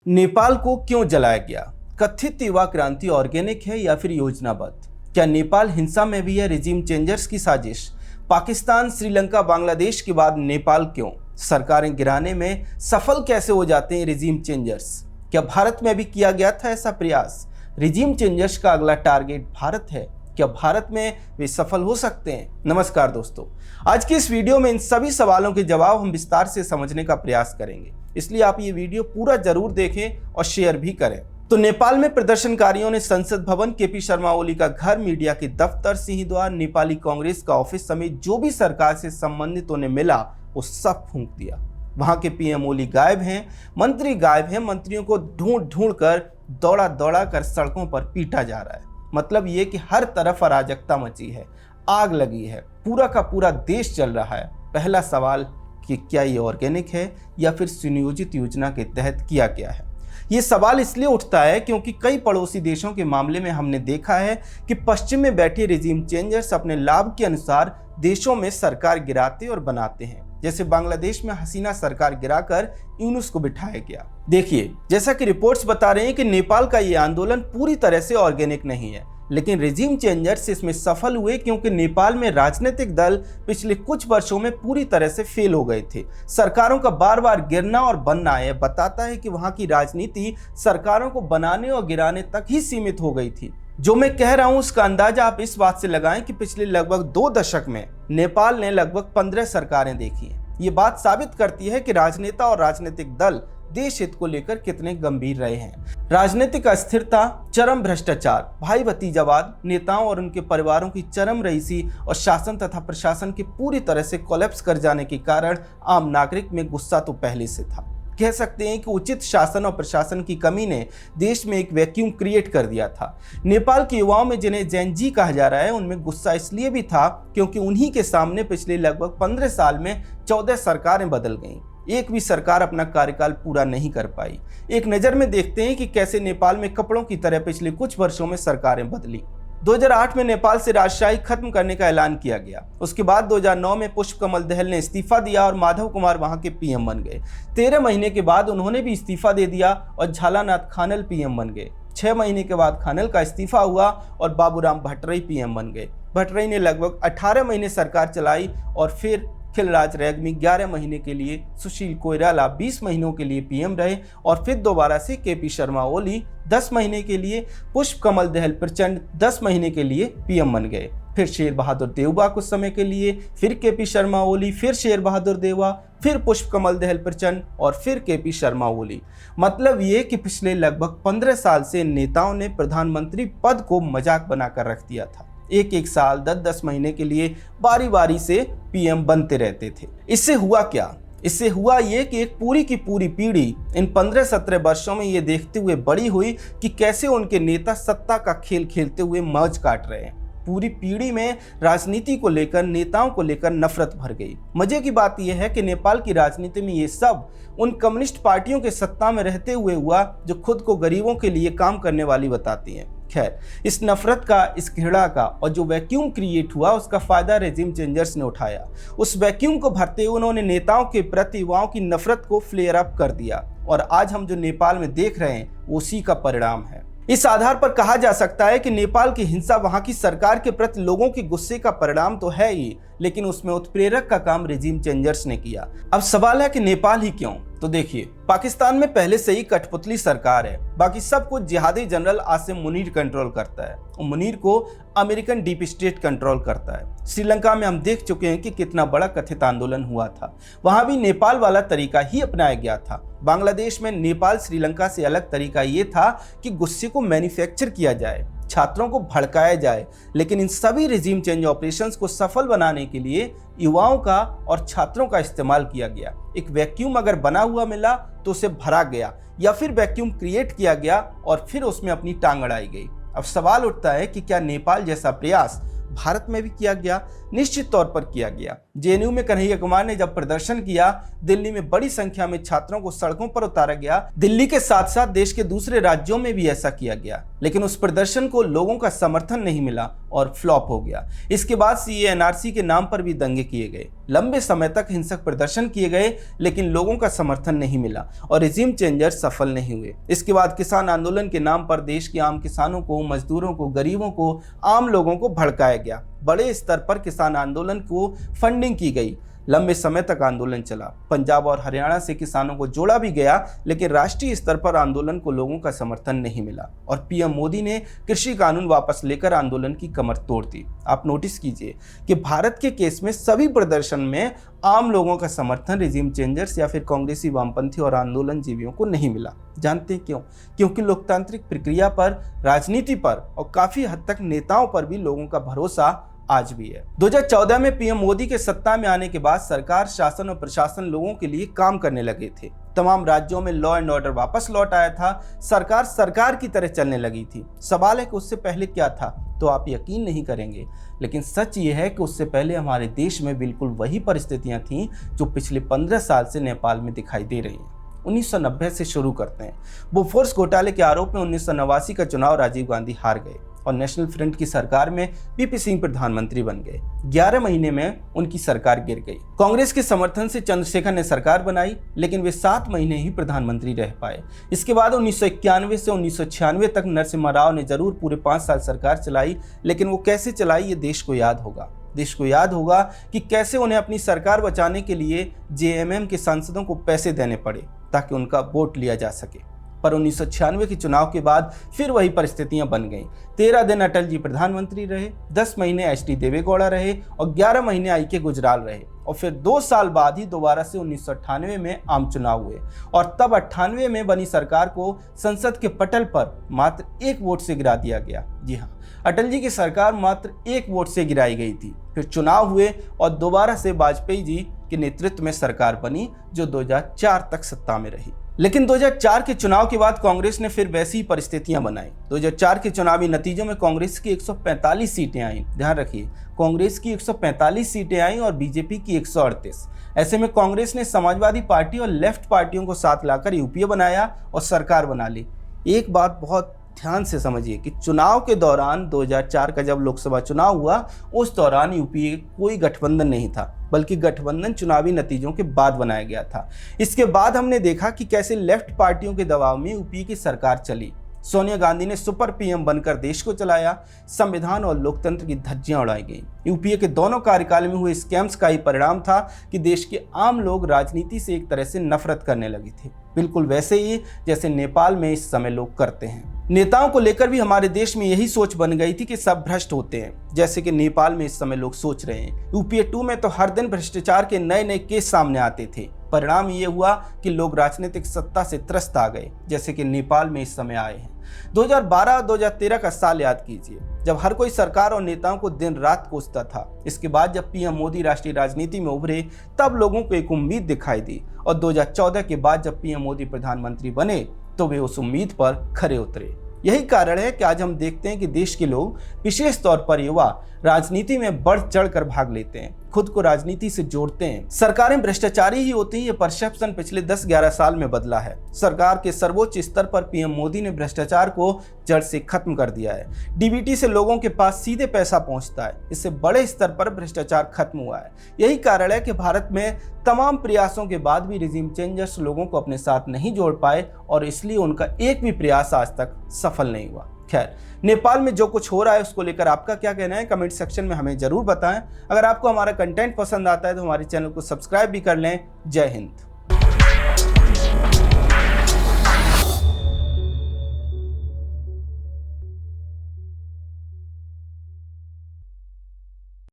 नेपाल को क्यों जलाया गया? कथित युवा क्रांति ऑर्गेनिक है या फिर योजनाबद्ध? क्या नेपाल हिंसा में भी है रिजीम चेंजर्स की साजिश? पाकिस्तान, श्रीलंका, बांग्लादेश के बाद नेपाल क्यों? सरकारें गिराने में सफल कैसे हो जाते हैं रिजीम चेंजर्स? क्या भारत में भी किया गया था ऐसा प्रयास? रिजीम चेंजर्स का अगला टारगेट भारत है। क्या भारत में वे सफल हो सकते हैं? नमस्कार दोस्तों, आज की इस वीडियो में इन सभी सवालों के जवाब हम विस्तार से समझने का प्रयास करेंगे, इसलिए आप ये वीडियो पूरा जरूर देखें और शेयर भी करें। तो नेपाल में प्रदर्शनकारियों ने संसद भवन, केपी शर्मा ओली का घर, मीडिया के दफ्तर, सिंहद्वार, नेपाली कांग्रेस का ऑफिस समेत जो भी सरकार से संबंधित उन्हें मिला वो सब फूंक दिया। वहां के पीएम ओली गायब हैं, मंत्री गायब हैं, मंत्रियों को ढूंढ ढूंढ कर दौड़ा दौड़ा कर सड़कों पर पीटा जा रहा है। मतलब ये कि हर तरफ अराजकता मची है, आग लगी है, पूरा का पूरा देश जल रहा है। पहला सवाल कि क्या ये ऑर्गेनिक है या फिर सुनियोजित योजना के तहत किया गया है? ये सवाल इसलिए उठता है क्योंकि कई पड़ोसी देशों के मामले में हमने देखा है कि पश्चिम में बैठे रिजीम चेंजर्स अपने लाभ के अनुसार देशों में सरकार गिराते और बनाते हैं। जैसे बांग्लादेश में हसीना सरकार गिराकर यूनुस को बिठाया गया। देखिए, जैसा कि रिपोर्ट्स बता रहे हैं कि नेपाल का ये आंदोलन पूरी तरह से ऑर्गेनिक नहीं है, लेकिन रिजीम चेंजर्स इसमें सफल हुए क्योंकि नेपाल में राजनीतिक दल पिछले कुछ वर्षों में पूरी तरह से फेल हो गए थे। सरकारों का बार बार गिरना और बनना यह बताता है कि वहां की राजनीति सरकारों को बनाने और गिराने तक ही सीमित हो गई थी। जो मैं कह रहा हूं उसका अंदाजा आप इस बात से लगाएं कि पिछले लगभग 2 दशक में नेपाल ने लगभग 15 सरकारें देखी हैं। ये बात साबित करती है कि राजनेता और राजनीतिक दल देश हित को लेकर कितने गंभीर रहे हैं। राजनीतिक अस्थिरता, चरम भ्रष्टाचार, भाई भतीजावाद, नेताओं और उनके परिवारों की चरम रईसी और शासन तथा प्रशासन के पूरी तरह से कोलैप्स कर जाने के कारण आम नागरिक में गुस्सा तो पहले से था। कह सकते हैं कि उचित शासन और प्रशासन की कमी ने देश में एक वैक्यूम क्रिएट कर दिया था। नेपाल के युवाओं में जिन्हें जेन जी कहा जा रहा है, उनमें गुस्सा इसलिए भी था क्योंकि उन्हीं के सामने पिछले लगभग 15 साल में 14 सरकारें बदल गईं। एक भी सरकार अपना कार्यकाल पूरा नहीं कर पाई। एक नज़र में देखते हैं कि कैसे नेपाल में कपड़ों की तरह पिछले कुछ वर्षों में सरकारें बदली। 2008 में नेपाल से राजशाही खत्म करने का ऐलान किया गया। उसके बाद 2009 में पुष्प कमल दहल ने इस्तीफा दिया और माधव कुमार वहां के पीएम बन गए। 13 महीने के बाद उन्होंने भी इस्तीफा दे दिया और झालानाथ खानल पीएम बन गए। 6 महीने के बाद खानल का इस्तीफा हुआ और बाबूराम भट्टराई पीएम बन गए। भट्टराई ने लगभग 18 महीने सरकार चलाई और फिर खिलराज रेग्मी 11 महीने के लिए, सुशील कोइराला 20 महीनों के लिए पीएम रहे और फिर दोबारा से केपी शर्मा ओली 10 महीने के लिए, पुष्प कमल दहल प्रचंड 10 महीने के लिए पीएम बन गए। फिर शेर बहादुर देउबा कुछ समय के लिए, फिर केपी शर्मा ओली, फिर शेर बहादुर देउबा, फिर पुष्प कमल दहल प्रचंड और फिर केपी शर्मा ओली। मतलब ये कि पिछले लगभग 15 साल से नेताओं ने प्रधानमंत्री पद को मजाक बनाकर रख दिया था। एक साल 10 महीने के लिए बारी बारी से पीएम बनते रहते थे। इससे हुआ क्या? इससे हुआ ये कि एक पूरी की पूरी पीढ़ी इन 15-17 वर्षों में ये देखते हुए बड़ी हुई कि कैसे उनके नेता सत्ता का खेल खेलते हुए मौज काट रहे हैं। पूरी पीढ़ी में राजनीति को लेकर, नेताओं को लेकर नफरत भर गई। मजे की बात यह है कि नेपाल की राजनीति में ये सब उन कम्युनिस्ट पार्टियों के सत्ता में रहते हुए हुआ जो खुद को गरीबों के लिए काम करने वाली बताती हैं। खैर, इस नफरत का, इस घृणा का और जो वैक्यूम क्रिएट हुआ उसका फायदा रिजीम चेंजर्स ने उठाया। उस वैक्यूम को भरते हुए उन्होंने नेताओं के प्रति युवाओं की नफरत को फ्लेयर अप कर दिया और आज हम जो नेपाल में देख रहे हैं उसी का परिणाम है। इस आधार पर कहा जा सकता है कि नेपाल की हिंसा वहां की सरकार के प्रति लोगों के गुस्से का परिणाम तो है ही, लेकिन उसमें उत्प्रेरक का काम रिजीम चेंजर्स ने किया। अब सवाल है कि नेपाल ही क्यों? तो देखिए, पाकिस्तान में पहले से ही कठपुतली सरकार है। बाकी सब कुछ जिहादी जनरल आसिम मुनीर कंट्रोल करता है और मुनीर को अमेरिकन डीप स्टेट कंट्रोल करता है। श्रीलंका में हम देख चुके हैं कि कितना बड़ा कथित आंदोलन हुआ था, वहां भी नेपाल वाला तरीका ही अपनाया गया था। बांग्लादेश में नेपाल श्रीलंका से अलग तरीका ये था कि गुस्से को मैन्युफैक्चर किया जाए, छात्रों को भड़काया जाए। लेकिन इन सभी रिजीम चेंज ऑपरेशंस को सफल बनाने के लिए युवाओं का और छात्रों का इस्तेमाल किया गया। एक वैक्यूम अगर बना हुआ मिला तो उसे भरा गया या फिर वैक्यूम क्रिएट किया गया और फिर उसमें अपनी टांग अड़ाई गई। अब सवाल उठता है कि क्या नेपाल जैसा प्रयास भारत में भी किया गया? निश्चित तौर पर किया गया। जेएनयू में कन्हैया कुमार ने जब प्रदर्शन किया, दिल्ली में बड़ी संख्या में छात्रों को सड़कों पर उतारा गया। दिल्ली के साथ साथ देश के दूसरे राज्यों में भी ऐसा किया गया, लेकिन उस प्रदर्शन को लोगों का समर्थन नहीं मिला और फ्लॉप हो गया। इसके बाद सीएए एनआरसी के नाम पर भी दंगे किए गए। लंबे समय तक हिंसक प्रदर्शन किए गए, लेकिन लोगों का समर्थन नहीं मिला और रिजीम चेंजर सफल नहीं हुए। इसके बाद किसान आंदोलन के नाम पर देश के आम किसानों को, मजदूरों को, गरीबों को, आम लोगों को भड़काया गया। बड़े स्तर पर किसान आंदोलन को फंडिंग की गई। लंबे समय तक आंदोलन चला। पंजाब और हरियाणा से किसानों को जोड़ा भी गया, लेकिन राष्ट्रीय स्तर पर आंदोलन को लोगों का समर्थन नहीं मिला और पीएम मोदी ने कृषि कानून वापस लेकर आंदोलन की कमर तोड़ दी। आप नोटिस कीजिए कि भारत के केस में सभी प्रदर्शन में आम लोगों का समर्थन रिजीम चेंजर्स या फिर कांग्रेसी, वामपंथी और आंदोलन जीवियों को नहीं मिला। जानते हैं क्यों? क्योंकि लोकतांत्रिक प्रक्रिया पर, राजनीति पर और काफी हद तक नेताओं पर भी लोगों का भरोसा आज भी है। 2014 में पीएम मोदी के सत्ता में आने के बाद सरकार, शासन और प्रशासन लोगों के लिए काम करने लगे थे। तमाम राज्यों में लॉ एंड ऑर्डर वापस लौट आया था। सरकार सरकार की तरह चलने लगी थी। सवाल है कि उससे पहले क्या था, तो आप यकीन नहीं करेंगे, लेकिन सच ये है कि उससे पहले हमारे देश में बिल्कुल वही परिस्थितियां थीं जो पिछले 15 साल से नेपाल में दिखाई दे रही हैं। 1990 से शुरू करते हैं। बोफोर्स घोटाले के आरोप में 1989 का चुनाव राजीव गांधी हार गए और नेशनल फ्रंट की सरकार में वीपी सिंह प्रधानमंत्री बन गए। 11 महीने में उनकी सरकार गिर गई। कांग्रेस के समर्थन से चंद्रशेखर ने सरकार बनाई, लेकिन वे 7 महीने ही प्रधानमंत्री रह पाए। इसके बाद 1991 से 1996 तक नरसिम्हा राव ने जरूर पूरे 5 साल सरकार चलाई, लेकिन वो कैसे चलाई ये देश को याद होगा। देश को याद होगा कि कैसे उन्हें अपनी सरकार बचाने के लिए जेएमएम के सांसदों को पैसे देने पड़े ताकि उनका वोट लिया जा सके। पर 1996 के चुनाव के बाद फिर वही परिस्थितियां बन गईं। 13 दिन अटल जी प्रधानमंत्री रहे, 10 महीने एचडी देवेगौड़ा रहे और 11 महीने आईके गुजराल रहे और फिर 2 साल बाद ही दोबारा से 1998 में आम चुनाव हुए और तब 98 में बनी सरकार को संसद के पटल पर मात्र 1 वोट से गिरा दिया गया। जी हाँ, अटल जी की सरकार मात्र 1 वोट से गिराई गई थी। फिर चुनाव हुए और दोबारा से वाजपेयी जी के नेतृत्व में सरकार बनी जो 2004 तक सत्ता में रही। लेकिन 2004 के चुनाव के बाद कांग्रेस ने फिर वैसी ही परिस्थितियां बनाई। 2004 के चुनावी नतीजों में कांग्रेस की 145 सीटें आईं। ध्यान रखिए, कांग्रेस की 145 सीटें आईं और बीजेपी की 138। ऐसे में कांग्रेस ने समाजवादी पार्टी और लेफ्ट पार्टियों को साथ लाकर यूपीए बनाया और सरकार बना ली। एक बात बहुत ध्यान से समझिए कि चुनाव के दौरान 2004 का जब लोकसभा चुनाव हुआ, उस दौरान यूपीए कोई गठबंधन नहीं था, बल्कि गठबंधन चुनावी नतीजों के बाद बनाया गया था। इसके बाद हमने देखा कि कैसे लेफ्ट पार्टियों के दबाव में यूपीए की सरकार चली। सोनिया गांधी ने सुपर पीएम बनकर देश को चलाया। संविधान और लोकतंत्र की धज्जियां उड़ाई गई। यूपीए के दोनों कार्यकाल में हुए स्कैम्स का ही परिणाम था कि देश के आम लोग राजनीति से एक तरह से नफरत करने लगे थे, बिल्कुल वैसे ही जैसे नेपाल में इस समय लोग करते हैं। नेताओं को लेकर भी हमारे देश में यही सोच बन गई थी कि सब भ्रष्ट होते हैं, जैसे कि नेपाल में इस समय लोग सोच रहे हैं। यूपीए 2 में तो हर दिन भ्रष्टाचार के नए नए केस सामने आते थे। परिणाम ये हुआ कि लोग राजनीतिक सत्ता से त्रस्त आ गए, जैसे कि नेपाल में इस समय आए हैं। 2012 और 2013 का साल याद कीजिए, जब हर कोई सरकार और नेताओं को दिन रात कोसता था। इसके बाद जब पीएम मोदी राष्ट्रीय राजनीति में उभरे, तब लोगों को एक उम्मीद दिखाई दी और 2014 के बाद जब पीएम मोदी प्रधानमंत्री बने तो वे उस उम्मीद पर खरे उतरे। यही कारण है कि आज हम देखते हैं कि देश के लोग, विशेष तौर पर युवा, राजनीति में बढ़ चढ़कर भाग लेते हैं, खुद को राजनीति से जोड़ते हैं। सरकारें भ्रष्टाचारी ही होती हैं, ये परसेप्शन पिछले 10-11 साल में बदला है। सरकार के सर्वोच्च स्तर पर पीएम मोदी ने भ्रष्टाचार को जड़ से खत्म कर दिया है। डीबीटी से लोगों के पास सीधे पैसा पहुंचता है। इससे बड़े स्तर पर भ्रष्टाचार खत्म हुआ है। यही कारण है कि भारत में तमाम प्रयासों के बाद भी रिजीम चेंजर्स लोगों को अपने साथ नहीं जोड़ पाए और इसलिए उनका एक भी प्रयास आज तक सफल नहीं हुआ। खैर, नेपाल में जो कुछ हो रहा है उसको लेकर आपका क्या कहना है, कमेंट सेक्शन में हमें जरूर बताएं। अगर आपको हमारा कंटेंट पसंद आता है तो हमारे चैनल को सब्सक्राइब भी कर लें। जय हिंद।